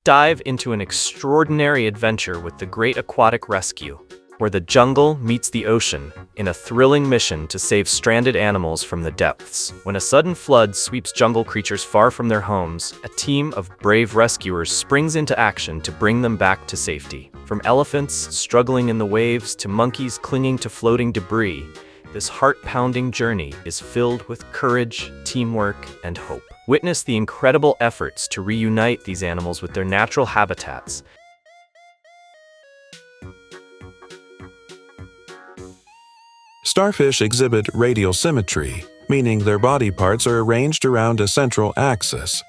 dive into an extraordinary adventure with the Great Aquatic Rescue, where the jungle meets the ocean in a thrilling mission to save stranded animals from the depths. When a sudden flood sweeps jungle creatures far from their homes, a team of brave rescuers springs into action to bring them back to safety. From elephants struggling in the waves to monkeys clinging to floating debris, this heart-pounding journey is filled with courage, teamwork, and hope. Witness the incredible efforts to reunite these animals with their natural habitats. Starfish exhibit radial symmetry, meaning their body parts are arranged around a central axis.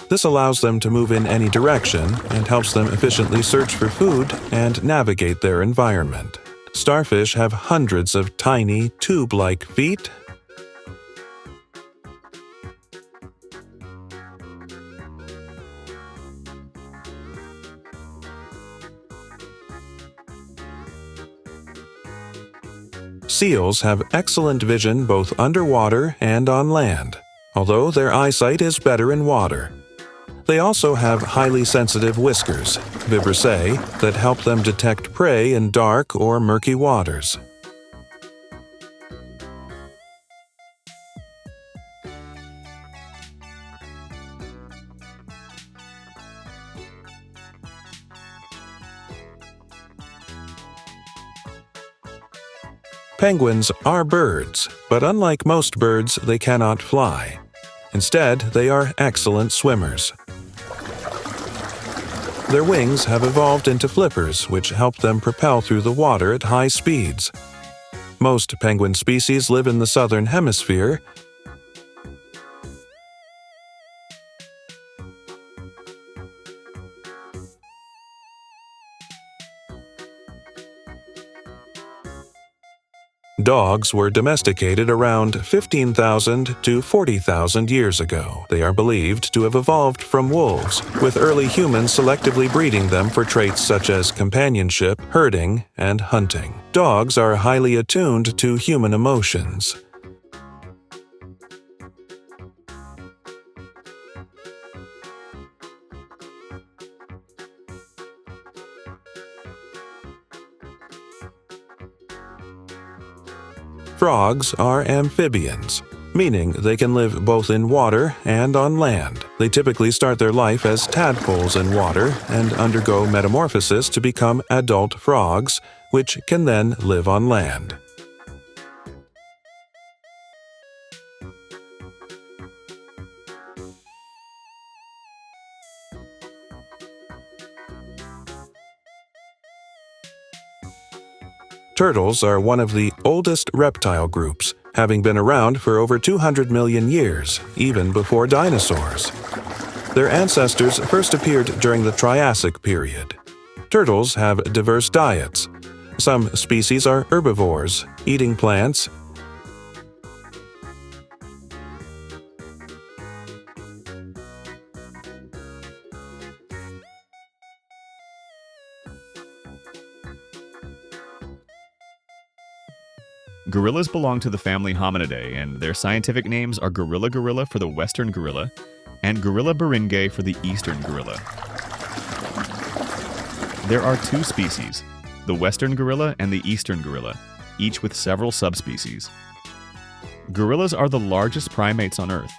This allows them to move in any direction and helps them efficiently search for food and navigate their environment. Starfish have hundreds of tiny, tube-like feet. Seals have excellent vision both underwater and on land, although their eyesight is better in water. They also have highly sensitive whiskers, vibrissae, that help them detect prey in dark or murky waters. Penguins are birds, but unlike most birds, they cannot fly. Instead, they are excellent swimmers. Their wings have evolved into flippers, which help them propel through the water at high speeds. Most penguin species live in the southern hemisphere. Dogs were domesticated around 15,000 to 40,000 years ago. They are believed to have evolved from wolves, with early humans selectively breeding them for traits such as companionship, herding, and hunting. Dogs are highly attuned to human emotions. Frogs are amphibians, meaning they can live both in water and on land. They typically start their life as tadpoles in water and undergo metamorphosis to become adult frogs, which can then live on land. Turtles are one of the oldest reptile groups, having been around for over 200 million years, even before dinosaurs. Their ancestors first appeared during the Triassic period. Turtles have diverse diets. Some species are herbivores, eating plants. Gorillas belong to the family Hominidae, and their scientific names are gorilla gorilla for the western gorilla and gorilla beringae for the eastern gorilla. There are two species, the western gorilla and the eastern gorilla, each with several subspecies. Gorillas are the largest primates on Earth.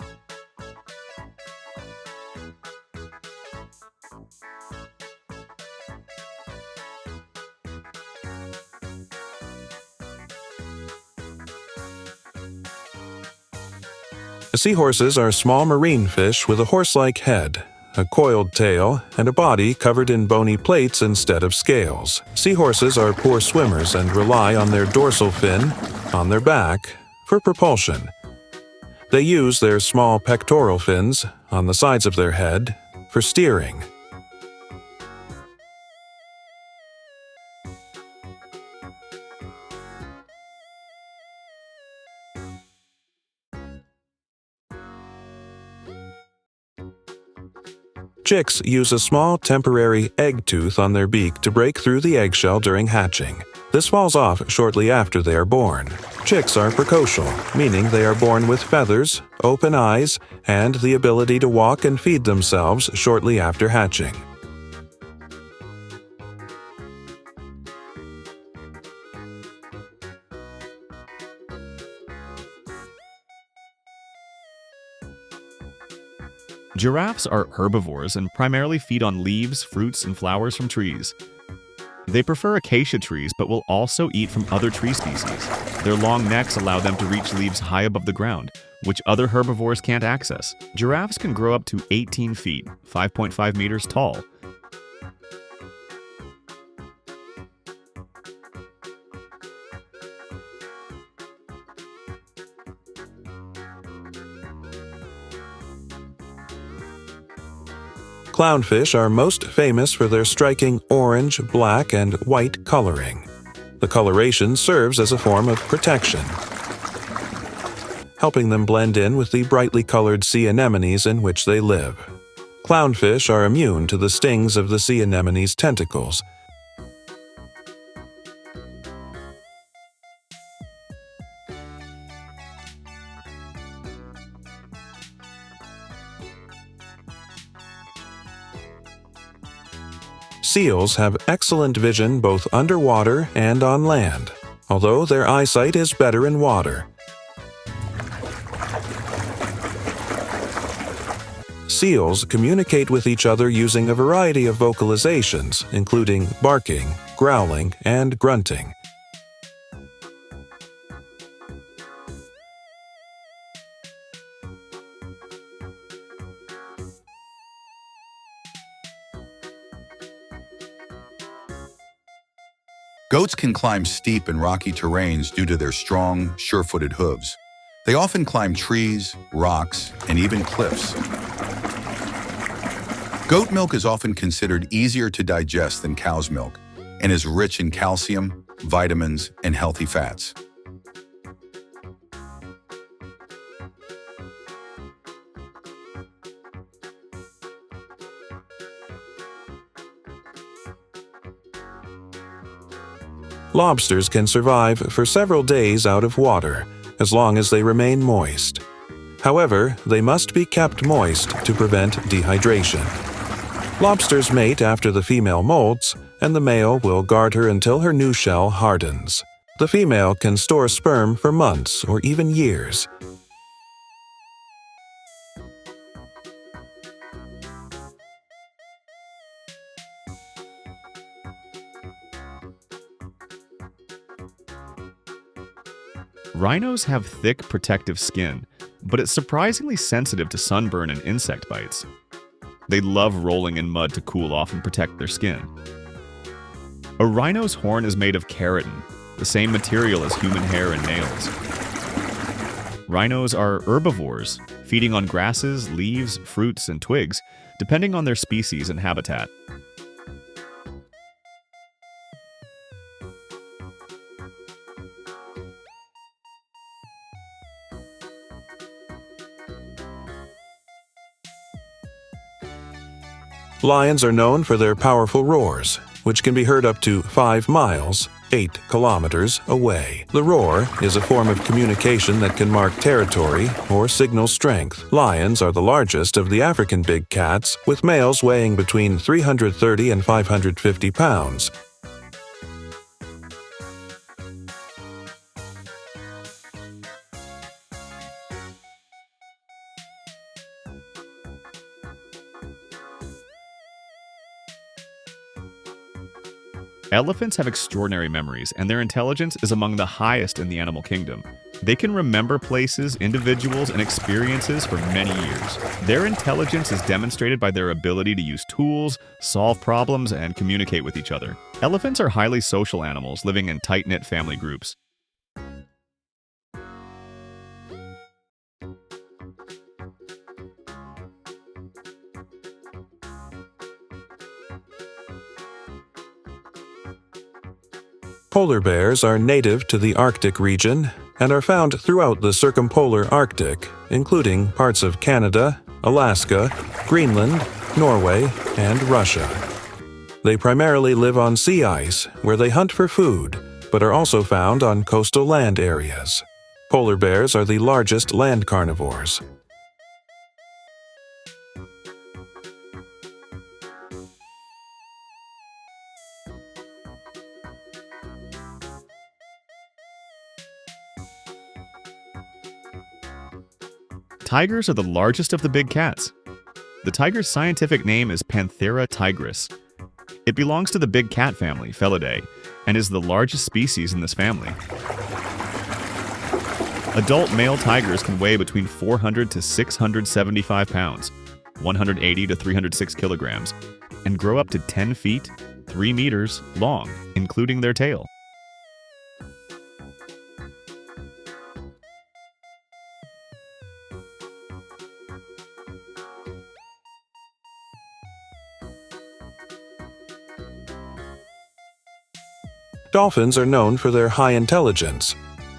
Seahorses are small marine fish with a horse-like head, a coiled tail, and a body covered in bony plates instead of scales. Seahorses are poor swimmers and rely on their dorsal fin, on their back, for propulsion. They use their small pectoral fins, on the sides of their head, for steering. Chicks use a small temporary egg tooth on their beak to break through the eggshell during hatching. This falls off shortly after they are born. Chicks are precocial, meaning they are born with feathers, open eyes, and the ability to walk and feed themselves shortly after hatching. Giraffes are herbivores and primarily feed on leaves, fruits, and flowers from trees. They prefer acacia trees but will also eat from other tree species. Their long necks allow them to reach leaves high above the ground, which other herbivores can't access. Giraffes can grow up to 18 feet, 5.5 meters tall. Clownfish are most famous for their striking orange, black, and white coloring. The coloration serves as a form of protection, helping them blend in with the brightly colored sea anemones in which they live. Clownfish are immune to the stings of the sea anemone's tentacles. Seals have excellent vision both underwater and on land, although their eyesight is better in water. Seals communicate with each other using a variety of vocalizations, including barking, growling, and grunting. Goats can climb steep and rocky terrains due to their strong, sure-footed hooves. They often climb trees, rocks, and even cliffs. Goat milk is often considered easier to digest than cow's milk and is rich in calcium, vitamins, and healthy fats. Lobsters can survive for several days out of water, as long as they remain moist. However, they must be kept moist to prevent dehydration. Lobsters mate after the female molts, and the male will guard her until her new shell hardens. The female can store sperm for months or even years. Rhinos have thick, protective skin, but it's surprisingly sensitive to sunburn and insect bites. They love rolling in mud to cool off and protect their skin. A rhino's horn is made of keratin, the same material as human hair and nails. Rhinos are herbivores, feeding on grasses, leaves, fruits, and twigs, depending on their species and habitat. Lions are known for their powerful roars, which can be heard up to 5 miles, 8 kilometers away. The roar is a form of communication that can mark territory or signal strength. Lions are the largest of the African big cats, with males weighing between 330 and 550 pounds. Elephants have extraordinary memories, and their intelligence is among the highest in the animal kingdom. They can remember places, individuals, and experiences for many years. Their intelligence is demonstrated by their ability to use tools, solve problems, and communicate with each other. Elephants are highly social animals living in tight-knit family groups. Polar bears are native to the Arctic region and are found throughout the circumpolar Arctic, including parts of Canada, Alaska, Greenland, Norway, and Russia. They primarily live on sea ice, where they hunt for food, but are also found on coastal land areas. Polar bears are the largest land carnivores. Tigers are the largest of the big cats. The tiger's scientific name is Panthera tigris. It belongs to the big cat family, Felidae, and is the largest species in this family. Adult male tigers can weigh between 400 to 675 pounds, 180 to 306 kilograms, and grow up to 10 feet, 3 meters long, including their tail. Dolphins are known for their high intelligence,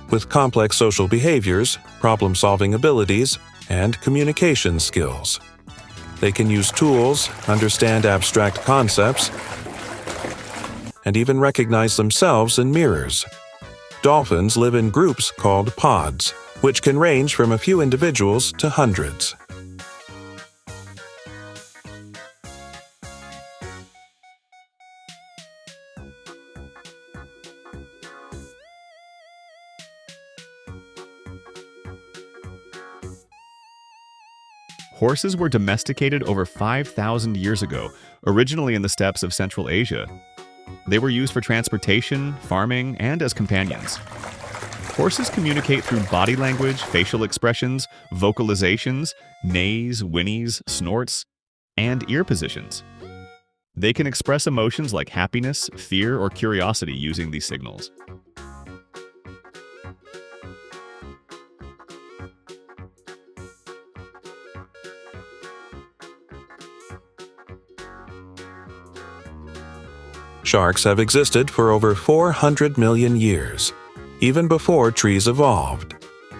with complex social behaviors, problem-solving abilities, and communication skills. They can use tools, understand abstract concepts, and even recognize themselves in mirrors. Dolphins live in groups called pods, which can range from a few individuals to hundreds. Horses were domesticated over 5,000 years ago, originally in the steppes of Central Asia. They were used for transportation, farming, and as companions. Horses communicate through body language, facial expressions, vocalizations, neighs, whinnies, snorts, and ear positions. They can express emotions like happiness, fear, or curiosity using these signals. Sharks have existed for over 400 million years, even before trees evolved.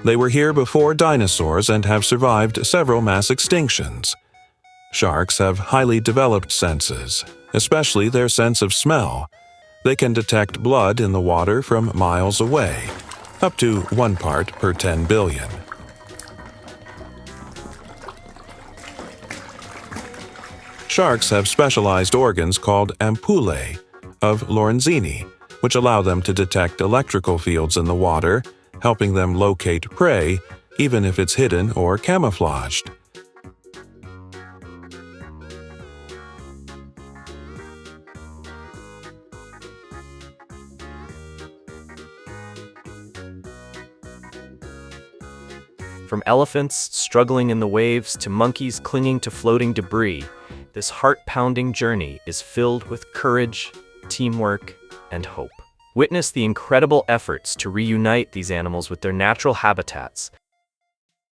They were here before dinosaurs and have survived several mass extinctions. Sharks have highly developed senses, especially their sense of smell. They can detect blood in the water from miles away, up to 1 part per 10 billion. Sharks have specialized organs called ampullae of Lorenzini, which allow them to detect electrical fields in the water, helping them locate prey, even if it's hidden or camouflaged. From elephants struggling in the waves to monkeys clinging to floating debris, this heart-pounding journey is filled with courage, teamwork, and hope. Witness the incredible efforts to reunite these animals with their natural habitats